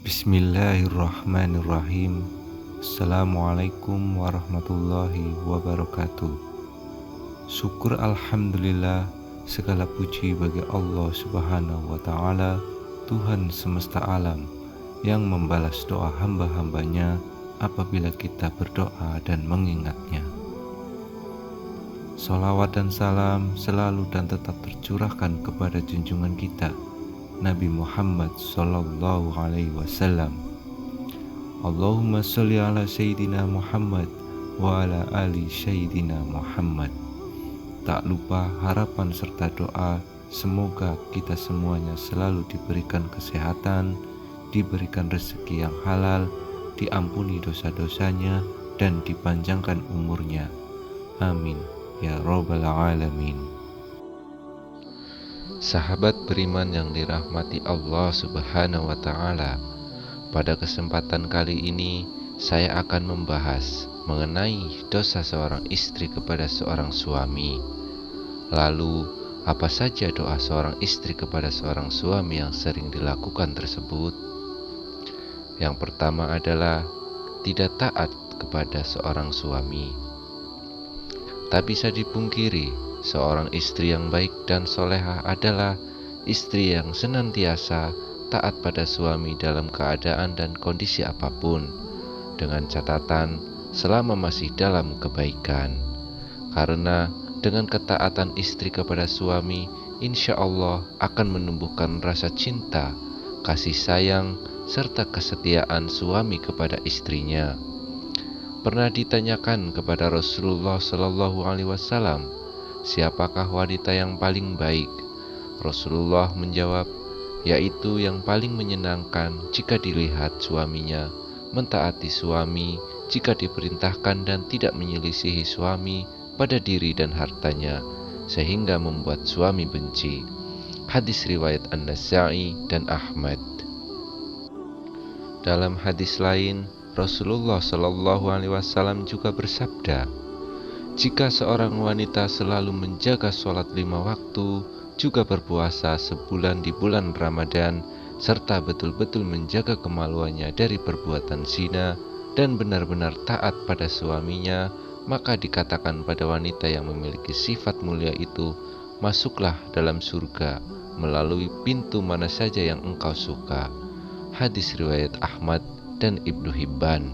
Bismillahirrahmanirrahim. Assalamualaikum warahmatullahi wabarakatuh. Syukur alhamdulillah, segala puji bagi Allah subhanahu wa ta'ala, Tuhan semesta alam, yang membalas doa hamba-hambanya apabila kita berdoa dan mengingatnya. Salawat dan salam selalu dan tetap tercurahkan kepada junjungan kita Nabi Muhammad sallallahu alaihi wasallam. Allahumma sholli ala Sayyidina Muhammad wa ala ali Sayyidina Muhammad. Tak lupa harapan serta doa semoga kita semuanya selalu diberikan kesehatan, diberikan rezeki yang halal, diampuni dosa-dosanya, dan dipanjangkan umurnya. Amin ya rabbal alamin. Sahabat beriman yang dirahmati Allah subhanahu wa ta'ala, pada kesempatan kali ini saya akan membahas mengenai dosa seorang istri kepada seorang suami. Lalu, apa saja doa seorang istri kepada seorang suami yang sering dilakukan tersebut? Yang pertama adalah tidak taat kepada seorang suami. Tak bisa dipungkiri, seorang istri yang baik dan solehah adalah istri yang senantiasa taat pada suami dalam keadaan dan kondisi apapun, dengan catatan selama masih dalam kebaikan. Karena dengan ketaatan istri kepada suami, insya Allah akan menumbuhkan rasa cinta, kasih sayang, serta kesetiaan suami kepada istrinya. Pernah ditanyakan kepada Rasulullah Shallallahu Alaihi Wasallam, siapakah wanita yang paling baik? Rasulullah menjawab, yaitu yang paling menyenangkan jika dilihat suaminya, mentaati suami jika diperintahkan dan tidak menyelisihi suami pada diri dan hartanya, sehingga membuat suami benci. Hadis riwayat An-Nasa'i dan Ahmad. Dalam hadis lain, Rasulullah Shallallahu Alaihi Wasallam juga bersabda, jika seorang wanita selalu menjaga sholat 5 waktu, juga berpuasa sebulan di bulan Ramadan, serta betul-betul menjaga kemaluannya dari perbuatan zina dan benar-benar taat pada suaminya, maka dikatakan pada wanita yang memiliki sifat mulia itu, masuklah dalam surga melalui pintu mana saja yang engkau suka. Hadis riwayat Ahmad dan Ibnu Hibban.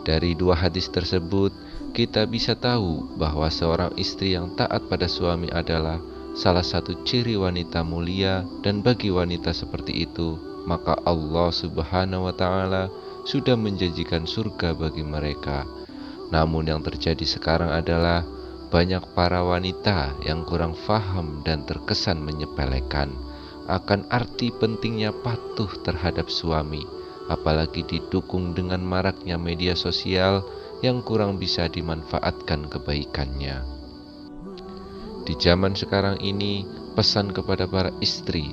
Dari dua hadis tersebut, kita bisa tahu bahwa seorang istri yang taat pada suami adalah salah satu ciri wanita mulia, dan bagi wanita seperti itu, maka Allah subhanahu wa ta'ala sudah menjanjikan surga bagi mereka. Namun yang terjadi sekarang adalah banyak para wanita yang kurang faham dan terkesan menyepelekan akan arti pentingnya patuh terhadap suami, apalagi didukung dengan maraknya media sosial yang kurang bisa dimanfaatkan kebaikannya. Di zaman sekarang ini, pesan kepada para istri,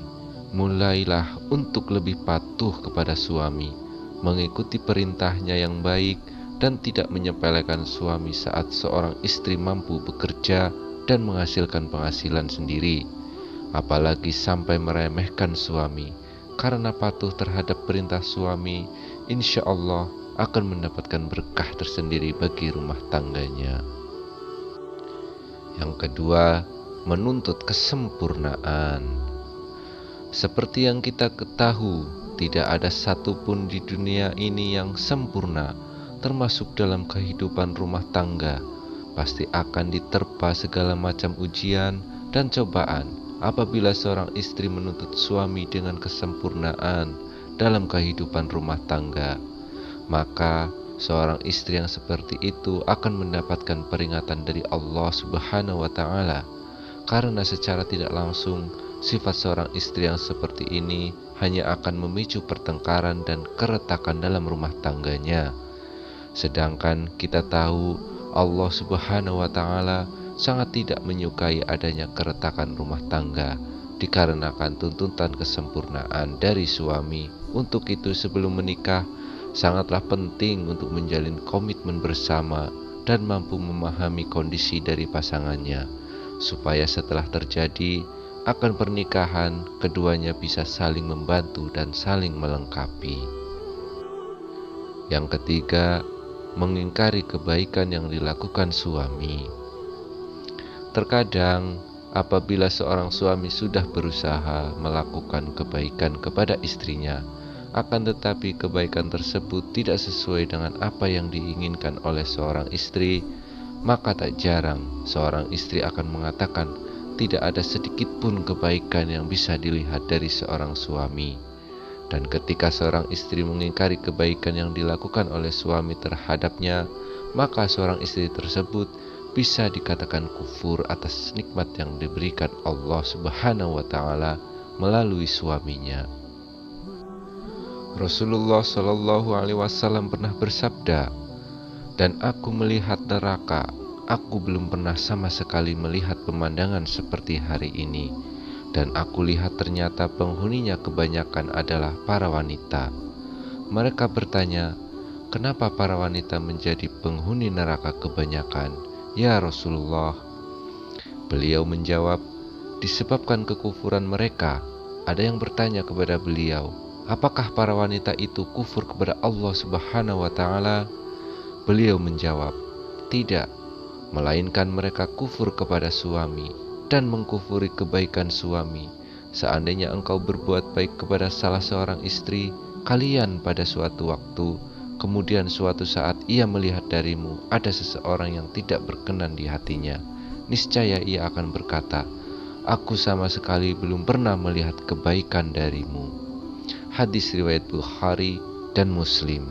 mulailah untuk lebih patuh kepada suami, mengikuti perintahnya yang baik, dan tidak menyepelekan suami saat seorang istri mampu bekerja dan menghasilkan penghasilan sendiri, apalagi sampai meremehkan suami. Karena patuh terhadap perintah suami, insya Allah akan mendapatkan berkah tersendiri bagi rumah tangganya. Yang kedua, menuntut kesempurnaan. Seperti yang kita ketahui, tidak ada satupun di dunia ini yang sempurna, termasuk dalam kehidupan rumah tangga. Pasti akan diterpa segala macam ujian dan cobaan apabila seorang istri menuntut suami dengan kesempurnaan dalam kehidupan rumah tangga. Maka seorang istri yang seperti itu akan mendapatkan peringatan dari Allah subhanahu wa ta'ala, karena secara tidak langsung sifat seorang istri yang seperti ini hanya akan memicu pertengkaran dan keretakan dalam rumah tangganya. Sedangkan kita tahu Allah subhanahu wa ta'ala sangat tidak menyukai adanya keretakan rumah tangga, dikarenakan tuntutan kesempurnaan dari suami. Untuk itu sebelum menikah, sangatlah penting untuk menjalin komitmen bersama dan mampu memahami kondisi dari pasangannya, supaya setelah terjadi akan pernikahan, keduanya bisa saling membantu dan saling melengkapi. Yang ketiga, mengingkari kebaikan yang dilakukan suami. Terkadang, apabila seorang suami sudah berusaha melakukan kebaikan kepada istrinya, akan tetapi kebaikan tersebut tidak sesuai dengan apa yang diinginkan oleh seorang istri, maka tak jarang seorang istri akan mengatakan tidak ada sedikit pun kebaikan yang bisa dilihat dari seorang suami. Dan ketika seorang istri mengingkari kebaikan yang dilakukan oleh suami terhadapnya, maka seorang istri tersebut bisa dikatakan kufur atas nikmat yang diberikan Allah Subhanahu wa Ta'ala melalui suaminya. Rasulullah Shallallahu Alaihi Wasallam pernah bersabda, "Dan aku melihat neraka, aku belum pernah sama sekali melihat pemandangan seperti hari ini. Dan aku lihat ternyata penghuninya kebanyakan adalah para wanita." Mereka bertanya, "Kenapa para wanita menjadi penghuni neraka kebanyakan, ya Rasulullah?" Beliau menjawab, "Disebabkan kekufuran mereka." Ada yang bertanya kepada beliau, "Apakah para wanita itu kufur kepada Allah Subhanahu wa Ta'ala?" Beliau menjawab, "Tidak, melainkan mereka kufur kepada suami dan mengkufuri kebaikan suami. Seandainya engkau berbuat baik kepada salah seorang istri kalian pada suatu waktu, kemudian suatu saat ia melihat darimu ada seseorang yang tidak berkenan di hatinya, niscaya ia akan berkata, 'Aku sama sekali belum pernah melihat kebaikan darimu.'" Hadis riwayat Bukhari dan Muslim.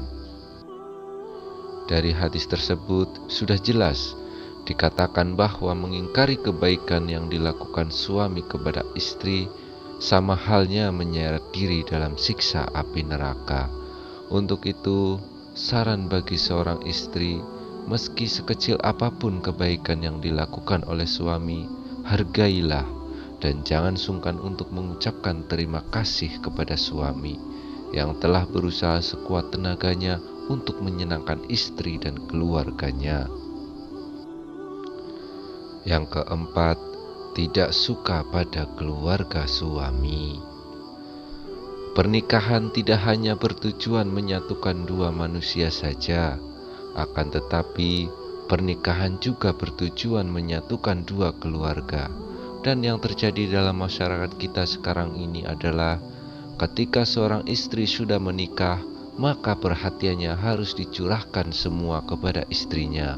Dari hadis tersebut sudah jelas dikatakan bahwa mengingkari kebaikan yang dilakukan suami kepada istri sama halnya menyeret diri dalam siksa api neraka. Untuk itu, saran bagi seorang istri, meski sekecil apapun kebaikan yang dilakukan oleh suami, hargailah dan jangan sungkan untuk mengucapkan terima kasih kepada suami yang telah berusaha sekuat tenaganya untuk menyenangkan istri dan keluarganya. Yang keempat, tidak suka pada keluarga suami. Pernikahan tidak hanya bertujuan menyatukan dua manusia saja, akan tetapi pernikahan juga bertujuan menyatukan dua keluarga. Dan yang terjadi dalam masyarakat kita sekarang ini adalah ketika seorang istri sudah menikah, maka perhatiannya harus dicurahkan semua kepada istrinya.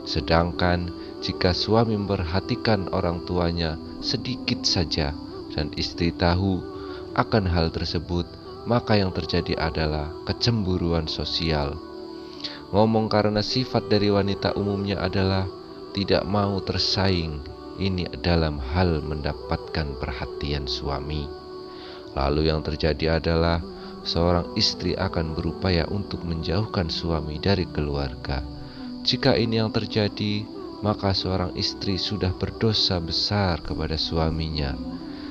Sedangkan jika suami memperhatikan orang tuanya sedikit saja dan istri tahu akan hal tersebut, maka yang terjadi adalah kecemburuan sosial. Ngomong karena sifat dari wanita umumnya adalah tidak mau tersaing, ini dalam hal mendapatkan perhatian suami. Lalu yang terjadi adalah seorang istri akan berupaya untuk menjauhkan suami dari keluarga. Jika ini yang terjadi, maka seorang istri sudah berdosa besar kepada suaminya.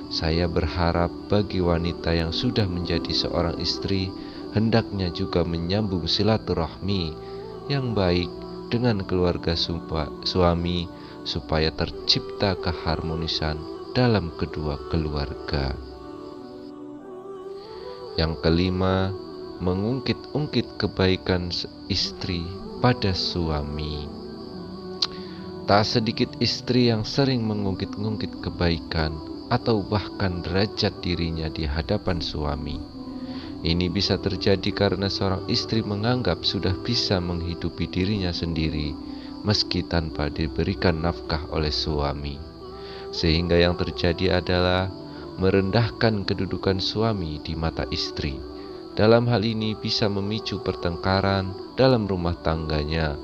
Saya berharap bagi wanita yang sudah menjadi seorang istri, hendaknya juga menyambung silaturahmi yang baik dengan keluarga suami, supaya tercipta keharmonisan dalam kedua keluarga. Yang kelima, mengungkit-ungkit kebaikan istri pada suami. Tak sedikit istri yang sering mengungkit-ungkit kebaikan atau bahkan derajat dirinya di hadapan suami. Ini bisa terjadi karena seorang istri menganggap sudah bisa menghidupi dirinya sendiri meski tanpa diberikan nafkah oleh suami, sehingga yang terjadi adalah merendahkan kedudukan suami di mata istri. Dalam hal ini bisa memicu pertengkaran dalam rumah tangganya.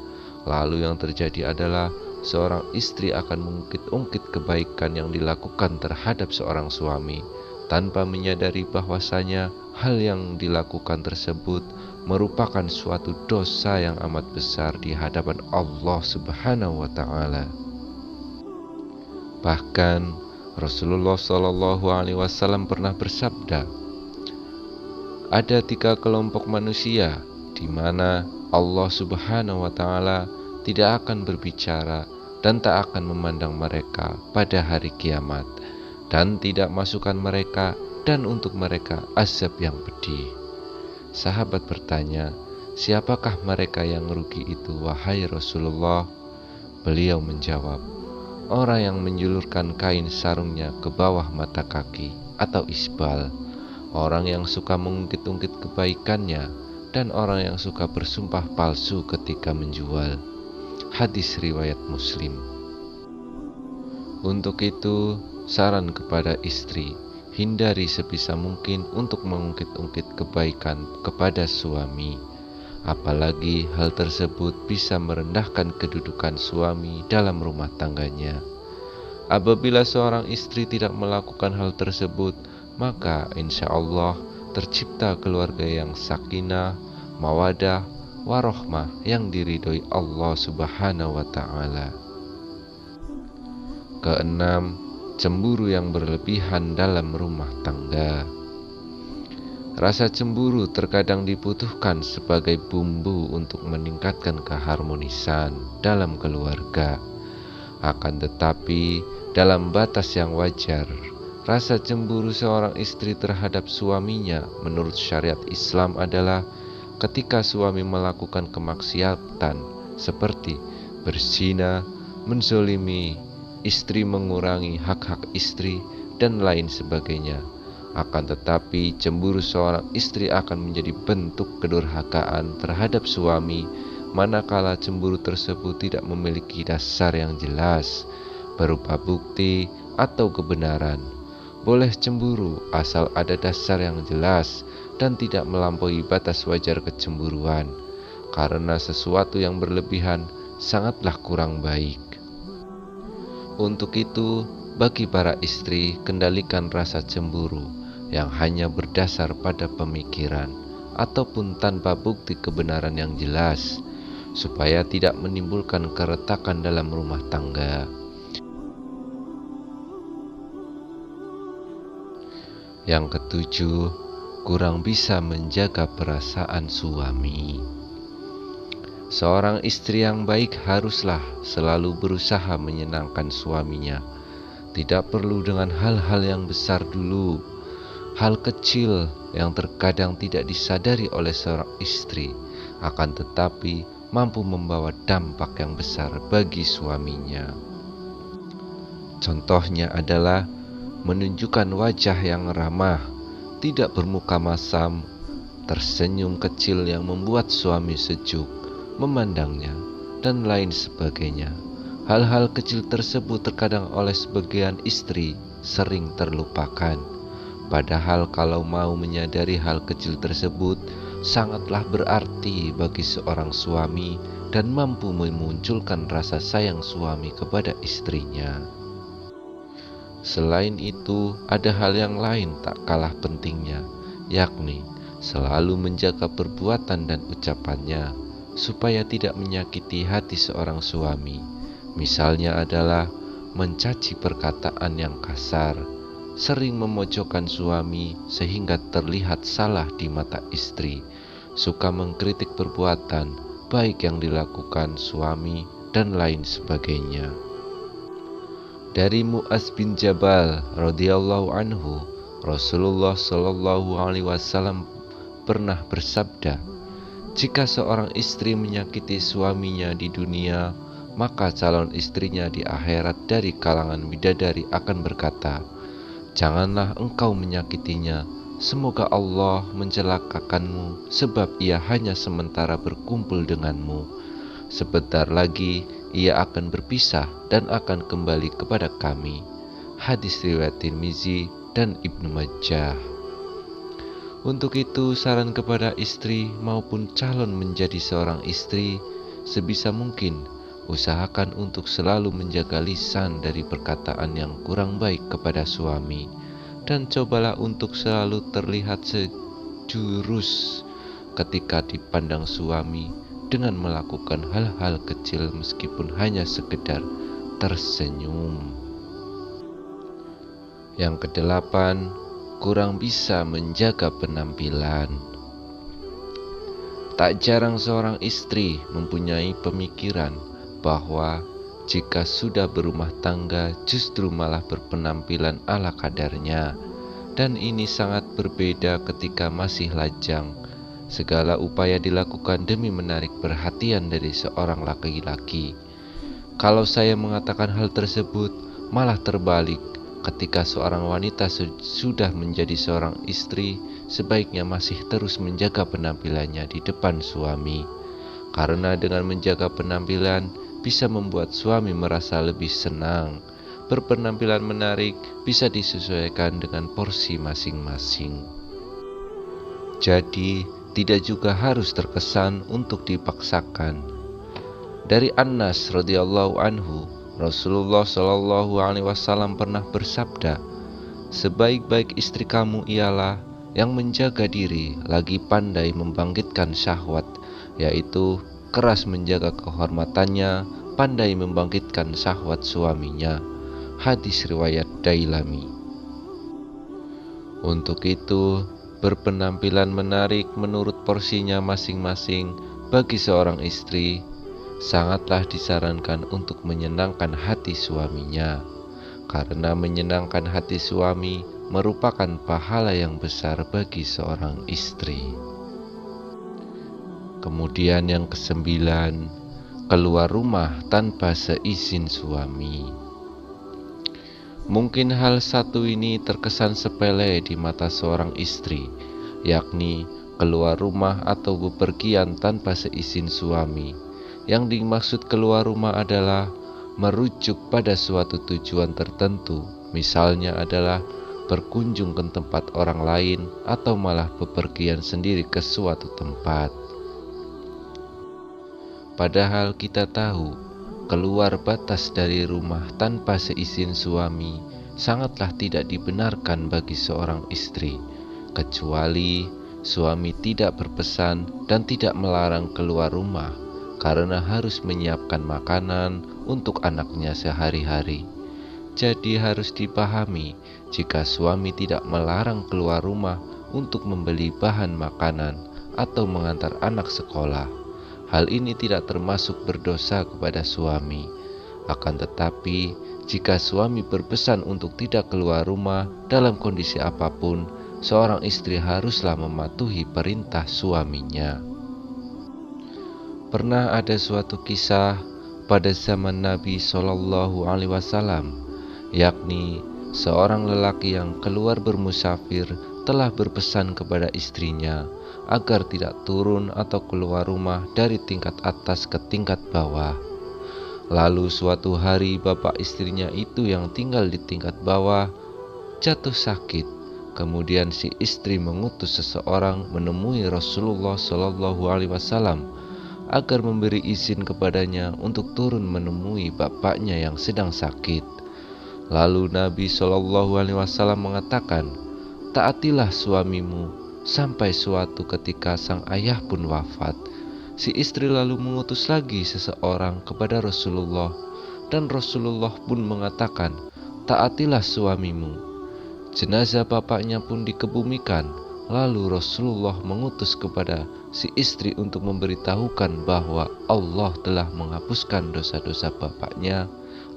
Lalu yang terjadi adalah seorang istri akan mengungkit-ungkit kebaikan yang dilakukan terhadap seorang suami tanpa menyadari bahwasanya hal yang dilakukan tersebut merupakan suatu dosa yang amat besar di hadapan Allah Subhanahu wa Ta'ala. Bahkan Rasulullah Shallallahu Alaihi Wasallam pernah bersabda, "Ada 3 kelompok manusia di mana Allah Subhanahu wa Ta'ala tidak akan berbicara, dan tak akan memandang mereka pada hari kiamat, dan tidak masukkan mereka dan untuk mereka azab yang pedih. Sahabat bertanya, siapakah mereka yang rugi itu, wahai Rasulullah? Beliau menjawab, orang yang menjulurkan kain sarungnya ke bawah mata kaki atau isbal, orang yang suka mengungkit-ungkit kebaikannya, dan orang yang suka bersumpah palsu ketika menjual. Hadis riwayat Muslim. Untuk itu, saran kepada istri, hindari sebisa mungkin untuk mengungkit-ungkit kebaikan kepada suami, apalagi hal tersebut bisa merendahkan kedudukan suami dalam rumah tangganya. Apabila seorang istri tidak melakukan hal tersebut, maka insya Allah tercipta keluarga yang sakinah, mawadah, warohmah yang diridhoi Allah Subhanahu wa Ta'ala. Keenam, cemburu yang berlebihan dalam rumah tangga. Rasa cemburu terkadang dibutuhkan sebagai bumbu untuk meningkatkan keharmonisan dalam keluarga. Akan tetapi, dalam batas yang wajar, rasa cemburu seorang istri terhadap suaminya menurut syariat Islam adalah ketika suami melakukan kemaksiatan seperti berzina, menzolimi istri, mengurangi hak-hak istri, dan lain sebagainya. Akan tetapi cemburu seorang istri akan menjadi bentuk kedurhakaan terhadap suami manakala cemburu tersebut tidak memiliki dasar yang jelas berupa bukti atau kebenaran. Boleh cemburu asal ada dasar yang jelas dan tidak melampaui batas wajar kecemburuan, karena sesuatu yang berlebihan sangatlah kurang baik. Untuk itu, bagi para istri, kendalikan rasa cemburu yang hanya berdasar pada pemikiran ataupun tanpa bukti kebenaran yang jelas, supaya tidak menimbulkan keretakan dalam rumah tangga. Yang ketujuh, kurang bisa menjaga perasaan suami. Seorang istri yang baik haruslah selalu berusaha menyenangkan suaminya. Tidak perlu dengan hal-hal yang besar dulu. Hal kecil yang terkadang tidak disadari oleh seorang istri, akan tetapi mampu membawa dampak yang besar bagi suaminya. Contohnya adalah menunjukkan wajah yang ramah, tidak bermuka masam, tersenyum kecil yang membuat suami sejuk memandangnya, dan lain sebagainya. Hal-hal kecil tersebut terkadang oleh sebagian istri sering terlupakan. Padahal kalau mau menyadari hal kecil tersebut sangatlah berarti bagi seorang suami dan mampu memunculkan rasa sayang suami kepada istrinya. Selain itu, ada hal yang lain tak kalah pentingnya, yakni selalu menjaga perbuatan dan ucapannya supaya tidak menyakiti hati seorang suami. Misalnya adalah mencaci perkataan yang kasar, sering memojokkan suami sehingga terlihat salah di mata istri, suka mengkritik perbuatan baik yang dilakukan suami, dan lain sebagainya. Dari Mu'adz bin Jabal radhiyallahu anhu, Rasulullah shallallahu alaihi wasallam pernah bersabda, jika seorang istri menyakiti suaminya di dunia, maka calon istrinya di akhirat dari kalangan bidadari akan berkata, janganlah engkau menyakitinya, semoga Allah mencelakakanmu, sebab ia hanya sementara berkumpul denganmu. Sebentar lagi ia akan berpisah dan akan kembali kepada kami. Hadis riwayat Tirmizi dan Ibnu Majah. Untuk itu, saran kepada istri maupun calon menjadi seorang istri, sebisa mungkin usahakan untuk selalu menjaga lisan dari perkataan yang kurang baik kepada suami, dan cobalah untuk selalu terlihat sejurus ketika dipandang suami dengan melakukan hal-hal kecil meskipun hanya sekedar tersenyum. Yang kedelapan, kurang bisa menjaga penampilan. Tak jarang seorang istri mempunyai pemikiran bahwa jika sudah berumah tangga justru malah berpenampilan ala kadarnya, dan ini sangat berbeda ketika masih lajang. Segala upaya dilakukan demi menarik perhatian dari seorang laki-laki. Kalau saya mengatakan hal tersebut, malah terbalik. Ketika seorang wanita sudah menjadi seorang istri, sebaiknya masih terus menjaga penampilannya di depan suami. Karena dengan menjaga penampilan bisa membuat suami merasa lebih senang. Berpenampilan menarik bisa disesuaikan dengan porsi masing-masing. Jadi, tidak juga harus terkesan untuk dipaksakan. Dari Anas radhiyallahu anhu, Rasulullah shallallahu alaihi wasallam pernah bersabda, "Sebaik-baik istri kamu ialah yang menjaga diri lagi pandai membangkitkan syahwat, yaitu keras menjaga kehormatannya, pandai membangkitkan syahwat suaminya." Hadis riwayat Dailami. Untuk itu, berpenampilan menarik menurut porsinya masing-masing bagi seorang istri sangatlah disarankan untuk menyenangkan hati suaminya, karena menyenangkan hati suami merupakan pahala yang besar bagi seorang istri. Kemudian yang kesembilan, keluar rumah tanpa seizin suami. Mungkin hal satu ini terkesan sepele di mata seorang istri, yakni keluar rumah atau bepergian tanpa seizin suami. Yang dimaksud keluar rumah adalah merujuk pada suatu tujuan tertentu, misalnya adalah berkunjung ke tempat orang lain atau malah bepergian sendiri ke suatu tempat. Padahal kita tahu, keluar batas dari rumah tanpa seizin suami sangatlah tidak dibenarkan bagi seorang istri, kecuali suami tidak berpesan dan tidak melarang keluar rumah karena harus menyiapkan makanan untuk anaknya sehari-hari. Jadi harus dipahami, jika suami tidak melarang keluar rumah untuk membeli bahan makanan atau mengantar anak sekolah, hal ini tidak termasuk berdosa kepada suami. Akan tetapi, jika suami berpesan untuk tidak keluar rumah dalam kondisi apapun, seorang istri haruslah mematuhi perintah suaminya. Pernah ada suatu kisah pada zaman Nabi Shallallahu Alaihi Wasallam, yakni seorang lelaki yang keluar bermusafir telah berpesan kepada istrinya agar tidak turun atau keluar rumah dari tingkat atas ke tingkat bawah. Lalu suatu hari bapak istrinya itu yang tinggal di tingkat bawah jatuh sakit. Kemudian si istri mengutus seseorang menemui Rasulullah Shallallahu Alaihi Wasallam agar memberi izin kepadanya untuk turun menemui bapaknya yang sedang sakit. Lalu Nabi Shallallahu Alaihi Wasallam mengatakan, "Taatilah suamimu sampai suatu ketika sang ayah pun wafat." Si istri lalu mengutus lagi seseorang kepada Rasulullah, dan Rasulullah pun mengatakan, "Taatilah suamimu." Jenazah bapaknya pun dikebumikan. Lalu Rasulullah mengutus kepada si istri untuk memberitahukan bahwa Allah telah menghapuskan dosa-dosa bapaknya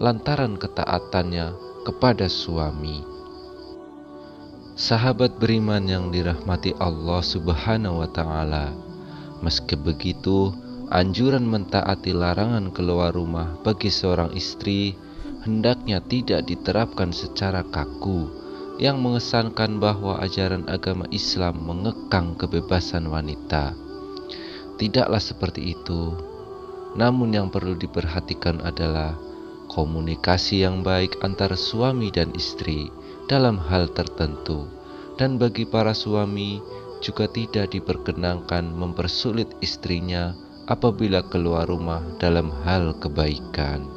lantaran ketaatannya kepada suami. Sahabat beriman yang dirahmati Allah Subhanahu wa Ta'ala, meski begitu, anjuran mentaati larangan keluar rumah bagi seorang istri hendaknya tidak diterapkan secara kaku, yang mengesankan bahwa ajaran agama Islam mengekang kebebasan wanita. Tidaklah seperti itu. Namun yang perlu diperhatikan adalah komunikasi yang baik antara suami dan istri dalam hal tertentu. Dan bagi para suami juga tidak diperkenankan mempersulit istrinya apabila keluar rumah dalam hal kebaikan.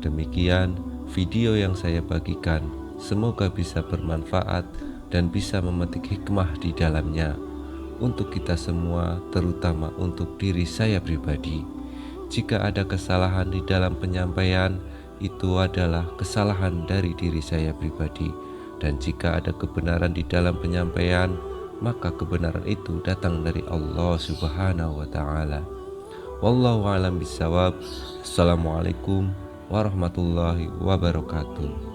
Demikian video yang saya bagikan, semoga bisa bermanfaat dan bisa memetik hikmah di dalamnya untuk kita semua, terutama untuk diri saya pribadi. Jika ada kesalahan di dalam penyampaian, itu adalah kesalahan dari diri saya pribadi, dan jika ada kebenaran di dalam penyampaian, maka kebenaran itu datang dari Allah Subhanahu wa Ta'ala. Wallahu a'lam bishawab. Assalamualaikum warahmatullahi wabarakatuh.